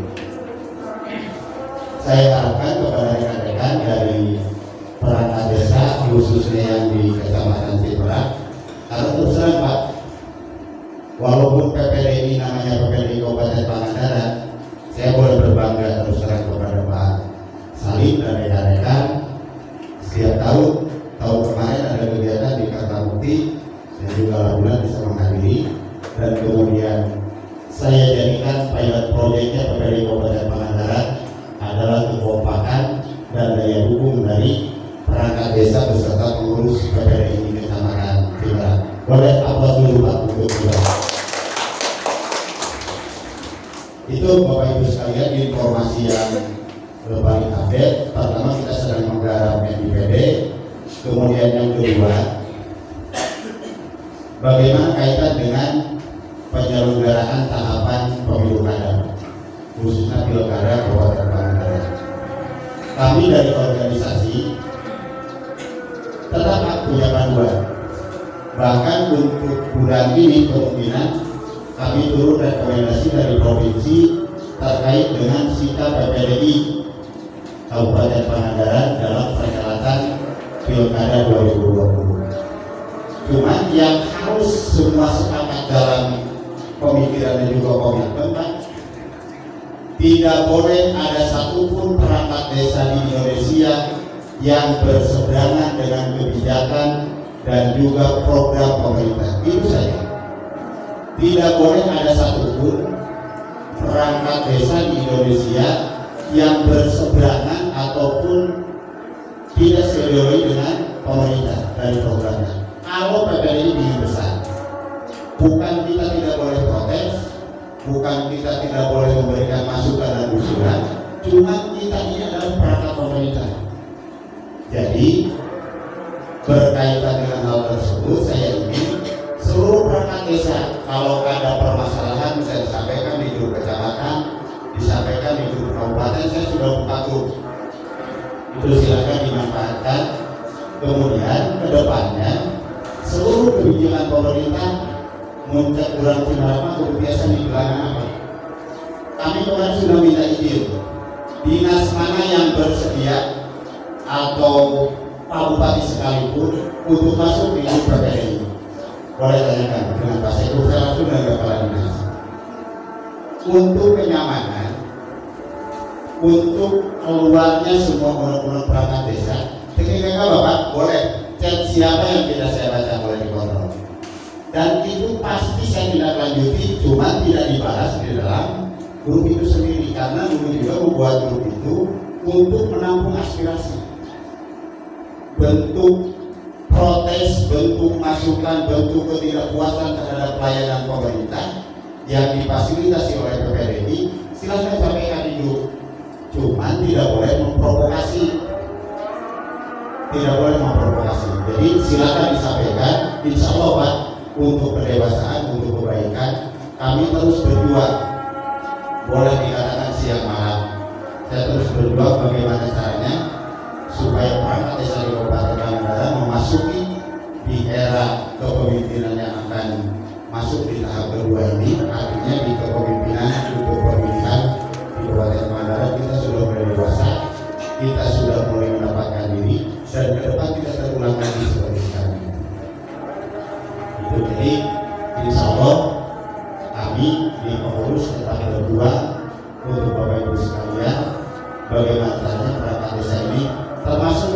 Saya harapkan kepada rekan-rekan dari perangkat desa khususnya yang di Kecamatan Ciperak, karena terus terang Pak, walaupun PPD ini namanya PPD Kabupaten Pangandaran, saya boleh berbangga terus terang kepada Pak Salim dan rekan-rekan. Setiap tahun kemarin ada kegiatan di Kertamukti, saya juga alhamdulillah bisa menghadiri, dan kemudian saya jadikan pilot proyeknya PPD Kabupaten Pangandaran adalah kekompakan dan daya dukung dari perangkat desa beserta pengurus PPD ini Kecamatan Ciperak. Boleh aplaus dulu Pak untuk kita. Itu Bapak Ibu sekalian informasi yang paling update. Pertama kita sedang menggarap NIPD, kemudian yang kedua bagaimana kaitan dengan penyelenggaraan tahapan pemilu kada, khususnya pilkada Kabupaten Pangandaran. Kami dari organisasi tetap punya panduan. Bahkan untuk bulan ini kemungkinan kami turun rekomendasi dari provinsi terkait dengan sikap PPDI Kabupaten Pangandaran dalam perhelatan pilkada 2020. Cuman yang harus semua sepakat dalam pemikiran dan juga komitmen, Pak, tidak boleh ada satupun perangkat desa di Indonesia yang berseberangan dengan kebijakan dan juga program pemerintah. Itu saja. Tidak boleh ada satupun perangkat desa di Indonesia yang berseberangan ataupun tidak sesuai dengan pemerintah dari programnya. Kalau PPD ini besar, Jadi berkaitan dengan hal tersebut, saya ingin seluruh perangkat desa kalau ada permasalahan bisa disampaikan di grup kecamatan, disampaikan di grup kabupaten. Saya sudah buka grup, itu silakan dimanfaatkan. Kemudian kedepannya seluruh kebijakan pemerintah muncak bulan Cimarama kebiasaan di bulan apa? Kami kemarin sudah minta izin dinas mana yang bersedia atau Pak Bupati sekalipun untuk masuk di grup PPDI. Boleh tanyakan dengan Pak Sekretariat saya langsung dengan Kepala Dinas. Untuk kenyamanan, untuk keluarnya semua orang-orang perangkat desa, ketika Bapak boleh chat siapa yang tidak saya baca boleh dikontrol. Dan itu pasti saya tidak lanjuti, cuma tidak dibahas di dalam grup itu sendiri karena dulu juga membuat grup itu untuk menampung aspirasi, bentuk protes, bentuk masukan, bentuk ketidakpuasan terhadap pelayanan pemerintah yang difasilitasi oleh PPDI. Silakan sampaikan di grup, cuman tidak boleh memprovokasi, tidak boleh memprovokasi. Jadi silakan disampaikan, insya Allah Pak, untuk pendewasaan, untuk kebaikan kami terus berjuang. Boleh dikatakan siang malam saya terus berjuang bagaimana caranya supaya perangkat desa di Kabupaten Pangandaran memasuki di era kepemimpinan yang akan masuk di tahap kedua ini, artinya di kepemimpinan untuk pemilihan di Kabupaten Pangandaran kita sudah mulai dewasa, kita sudah mulai mendapatkan diri, dan ke depan tidak terulang lagi seperti sekarang. Itu jadi insya Allah kami di pengurus tetap berjuang untuk Bapak Ibu sekalian bagaimana caranya perangkat desa ini termasuk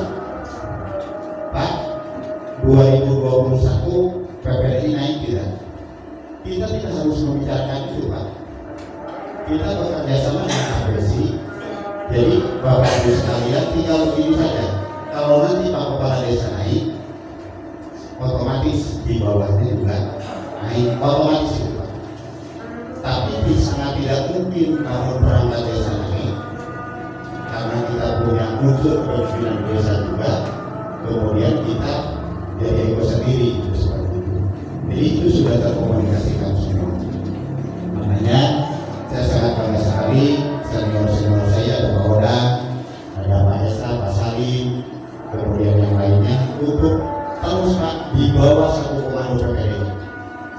Pak 2021 PPDI naik tidak? Kita tidak harus membicarakan itu Pak. Kita bekerja sama dengan APSI. Jadi Bapak Ibu sekalian tinggal begini saja. Kalau nanti Pak Kepala Desa naik, otomatis di bawahnya juga naik, otomatis itu Pak. Tapi sangat tidak mungkin kalau perangkat desa naik, karena kita punya unsur pemimpinan desa juga, kemudian kita jadi ego sendiri itu seperti itu. Jadi itu sudah terkomunikasikan semua. Makanya saya sangat bangga sekali senior-senior saya ada Pak Oda, ada Pak Esa, Pak Salim, kemudian yang lainnya untuk terus Pak di bawah satu komando PPDI,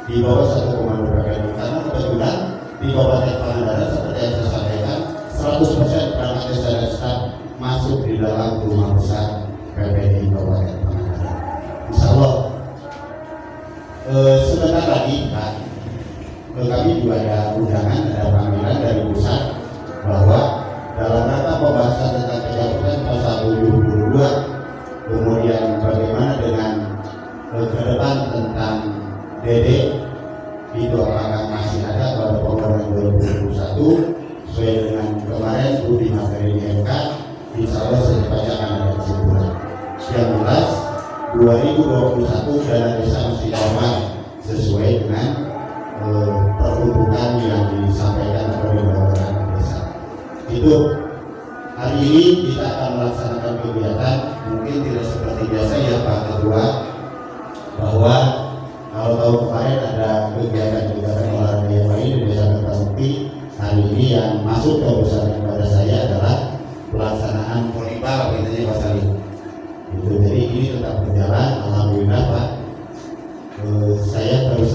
di bawah satu komando PPDI, karena kebetulan di Kabupaten Pangandaran seperti yang saya sampaikan 100% perangkat desa dan staf masuk di dalam rumah besar PPDI Kabupaten Pangandaran. Insya Allah sebentar lagi Pak, kami juga ada undangan, ada panggilan dari pusat bahwa dalam rangka pembahasan tentang pencabutan pasal 72, kemudian bagaimana dengan ke depan tentang DD itu apakah masih ada pada pembangunan 2021 sesuai dengan kemarin uji materi di MK, insya Allah secepatnya akan ada kesimpulan. Yang jelas 2021 dana desa mesti normal sesuai dengan peruntukan yang disampaikan oleh Bapak Desa. Itu hari ini kita akan melaksanakan kegiatan mungkin tidak seperti biasa ya Pak Ketua, bahwa kalau tahun kemarin ada kegiatan-kegiatan olahraga yang lain di Desa Kertamukti, hari ini yang masuk ke besaran kepada saya adalah pelaksanaan volleyball gitu Pak Salim. Itu jadi ini tetap berjalan, alhamdulillah Pak. Saya terus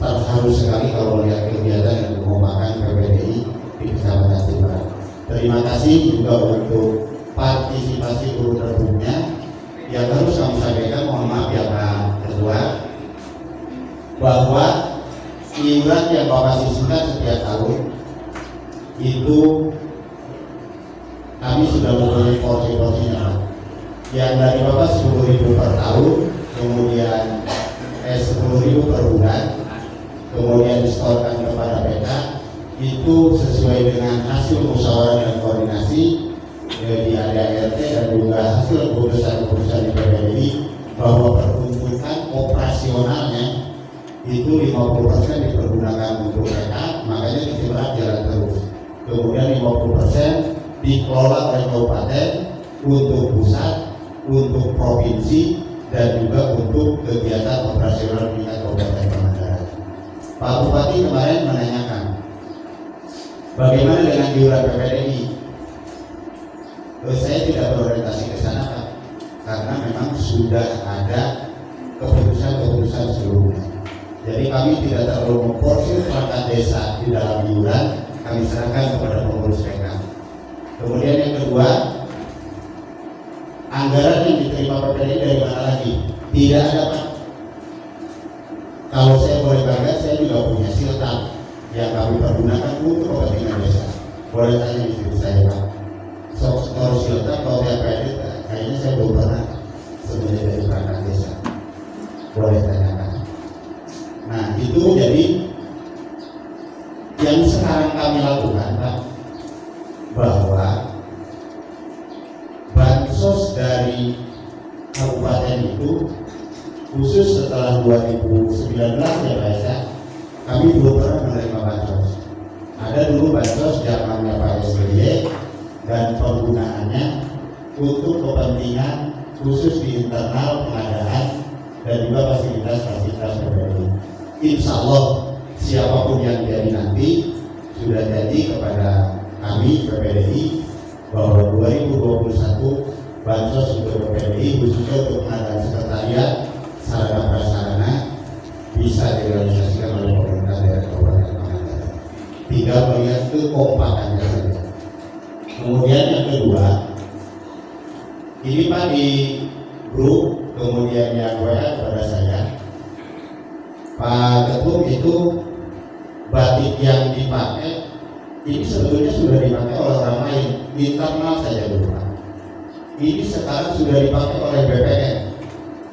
terharu sekali kalau melihat kegiatan yang mengombakkan PPDI di Kecamatan Cimarang. Terima kasih juga untuk partisipasi guru terbunya. Yang harus kami sampaikan, mohon maaf ya Pak Ketua, bahwa iuran yang Bapak sisihkan setiap tahun itu kami sudah mempunyai porsi-porsinya. Yang dari Bapak 10.000 per tahun, kemudian 10.000 per bulan, kemudian disetorkan kepada PK, itu sesuai dengan hasil musyawarah dan koordinasi di ADART dan juga hasil keputusan-keputusan di PPDI bahwa peruntukan operasionalnya itu 50% dipergunakan untuk PK, makanya di Cimarang jalan terus. Kemudian 50% dikelola oleh kabupaten untuk pusat, untuk provinsi, dan juga untuk kegiatan operasional tingkat Kabupaten Pangandaran. Pak Bupati kemarin menanyakan bagaimana dengan iuran PPDI. Saya tidak berorientasi ke sana, Pak, karena memang sudah ada keputusan-keputusan sebelumnya. Jadi kami tidak terlalu memforsir perangkat desa di dalam iuran, kami serahkan kepada pengurus PK. Kemudian yang kedua, anggaran yang diterima PPDI dari mana lagi? Tidak ada, Pak. Kalau saya boleh bangga, saya juga punya siltap yang kami pergunakan untuk kepentingan desa. Boleh tanya istri saya, Pak. Kalau siltap, kalau tiap kredit, kayaknya saya belum pernah sebenarnya dari perangkat desa. Boleh tanyakan. Nah, itu jadi yang sekarang kami lakukan, Pak, bahwa bansos dari kabupaten itu khusus setelah 2019 ya Pak ya, kami belum pernah menerima bansos. Ada dulu bansos zamannya Pak SBY dan penggunaannya untuk kepentingan khusus di internal pengadaan dan juga fasilitas-fasilitas PPDI. Insya Allah siapapun yang jadi nanti sudah jadi kepada kami PPDI bahwa 2021 bansos untuk PPDI khususnya untuk pengadaan sekretariat sarana prasarana bisa direalisasikan oleh pemerintah daerah Kabupaten Pangandaran. Tinggal melihat kekompakannya saja. Kemudian yang kedua, ini Pak di grup kemudian yang WA kepada saya, Pak Ketum itu batik yang dipakai ini sebetulnya sudah dipakai oleh orang lain, internal saja dulu Pak. Ini sekarang sudah dipakai oleh BPN,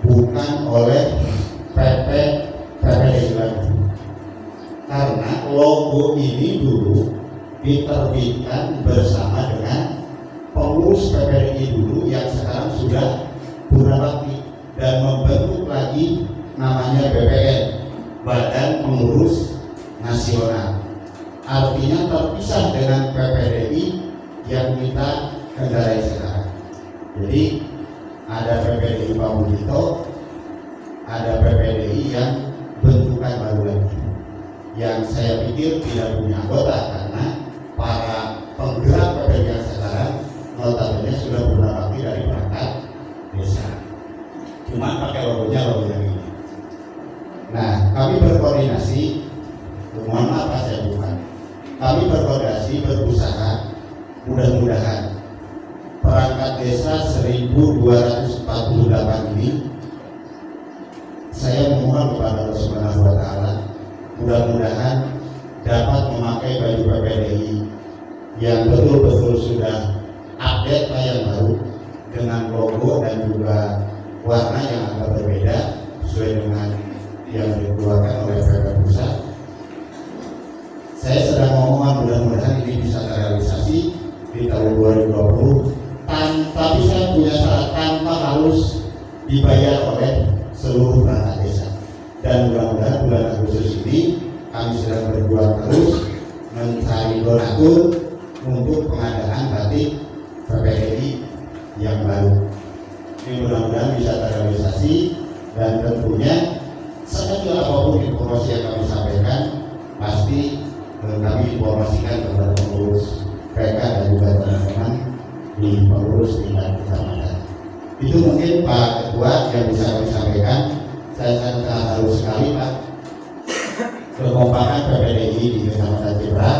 bukan oleh PPDI lagi. Karena logo ini dulu diterbitkan bersama dengan pengurus PPDI dulu yang sekarang sudah purnabakti dan membentuk lagi namanya BPN, Badan Pengurus Nasional. Artinya terpisah dengan PPDI yang kita kendarai sekarang. Jadi ada PPDI Pak Budito, ada PPDI yang bentukan baru lagi, yang saya pikir tidak punya anggota karena para penggerak PPDI yang sekarang notabene sudah berbakti dari perangkat desa. Cuma pakai logonya logo yang ini. Nah, kami berkoordinasi, mohon maaf Pak saya bukan. Kami berkoordinasi berusaha mudah-mudahan perangkat desa 1248 ini saya memohon kepada Allah Subhanahu wa taala mudah-mudahan dapat memakai baju PPDI yang betul-betul sudah update Pak yang baru dengan logo dan juga warna yang agak berbeda sesuai dengan yang dikeluarkan oleh PP Pusat. Saya sedang ngomong mudah-mudahan ini bisa terrealisasi di tahun 2020 tapi saya punya syarat tanpa harus dibayar oleh seluruh perangkat desa. Dan mudah-mudahan bulan Agustus ini kami sedang berjuang terus mencari donatur untuk pengadaan batik PPDI yang baru. Ini mudah-mudahan bisa terrealisasi dan tentunya sekecil apapun informasi yang kami sampaikan pasti kami informasikan kepada pengurus PK dan juga teman-teman di pengurus tingkat kecamatan. Itu mungkin Pak Ketua yang bisa kami sampaikan. Saya sangat haru sekali Pak, kekompakan PPDI di Kecamatan Ciprat.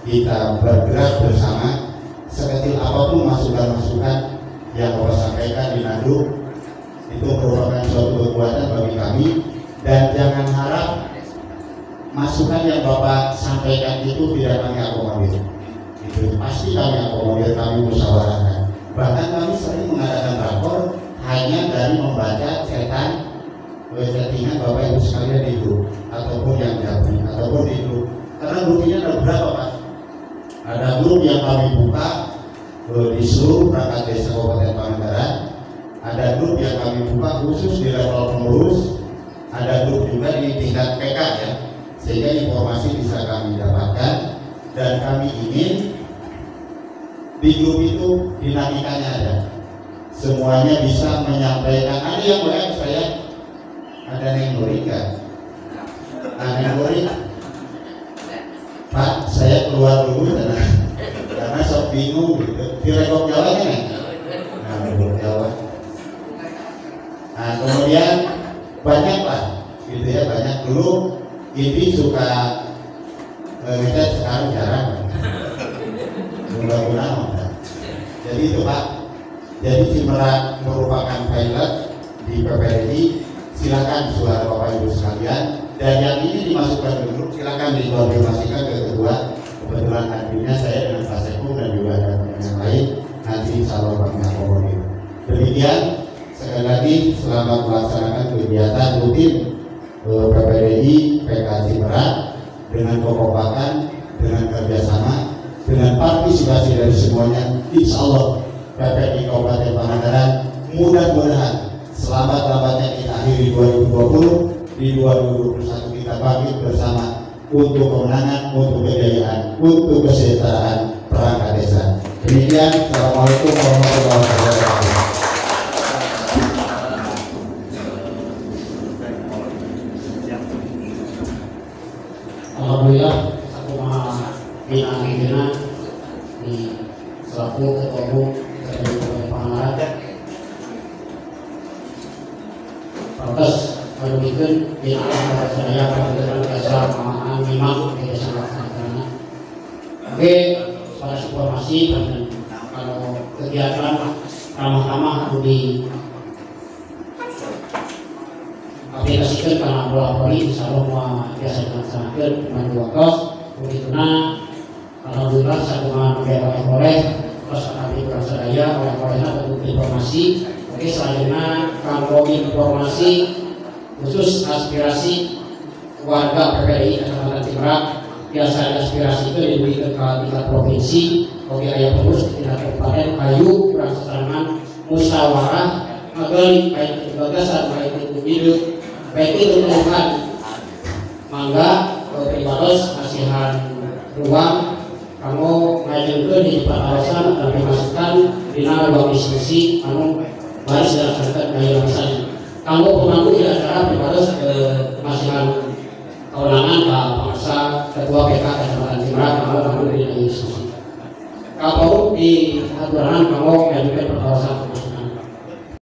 Kita bergerak bersama, sekecil apapun masukan-masukan yang Bapak sampaikan di Nadu itu merupakan suatu kekuatan bagi kami. Dan jangan harap masukan yang Bapak sampaikan itu tidak kami akomodir. Itu pasti kami akomodir, kami musyawarahkan. Bahkan kami sering mengadakan rapor hanya dari membaca chattingan Bapak Ibu sekalian di grup ataupun yang japri ataupun di grup. Karena grupnya ada berapa Pak? Ada grup yang kami buka di seluruh perangkat desa Kabupaten Pangandaran. Ada grup yang kami buka khusus di level pengurus. Ada grup juga di tingkat PK ya, sehingga informasi bisa kami dapatkan. Dan kami ingin di grup itu dinamikanya ada. semuanya bisa menyampaikan. Ada yang WA saya, ada yang Nuri kan? Ada yang Nuri, Pak, saya keluar dulu karena sok bingung gitu. Direkok Jawanya kan? Nah, direkok Jawa. Nah, kemudian banyak lah, gitu ya, banyak. Dulu ini suka ngecat, sekarang jarang. Mudah-mudahan. Jadi itu Pak, jadi Cimerak merupakan pilot di PPRI. Silakan suara Bapak Ibu sekalian, dan yang ini dimasukkan dulu, silakan dikonfirmasikan ke kedua. Kebetulan adminnya saya dengan Pak Sekum dan juga ada yang lain, nanti insya Allah kami akomodir. Demikian, sekali lagi selamat melaksanakan kegiatan rutin PPRI PK Cimerak dengan kekompakan, dengan kerjasama, dengan partisipasi dari semuanya. Insya Allah PPRI Kabupaten Pangandaran mudah-mudahan selamat-lambatnya kita akhiri 2020, di 2021 kita bangkit bersama untuk kemenangan, untuk kejayaan, untuk kesejahteraan perangkat desa. Demikian, Assalamualaikum warahmatullahi wabarakatuh. Alhamdulillah, aku bina di selaku ketua umum dari Pangandaran. Terus merugikan bina saya kebetulan biasa pemahaman memang biasa melaksanakan. Oke, pada informasi kalau kegiatan ramah-ramah harus di aplikasikan karena bola-boli insya Allah biasa dilaksanakan dengan 2 kos. Begitulah, alhamdulillah saya mengambil oleh-oleh terus kami bersadaya oleh-olehnya untuk informasi. Oke, selanjutnya kalau informasi khusus aspirasi warga PPRI Kecamatan Cimerak, biasa aspirasi itu diberikan ke tingkat provinsi. Oke, ayah terus tingkat kabupaten, ayu berdasarkan musyawarah agar baik itu gagasan, baik itu ide, baik itu keluhan. Mangga privados kasihan ruang kamu ngajukan di alasan dan dimasukkan di ruang diskusi mari dilaksanakan gaya misalnya kamu pemangku di acara privados kemasihan kewenangan Pak Pangsa Ketua PK Kecamatan Cimerak, kamu di diskusi kalau di aturan kamu mengajukan perkawasan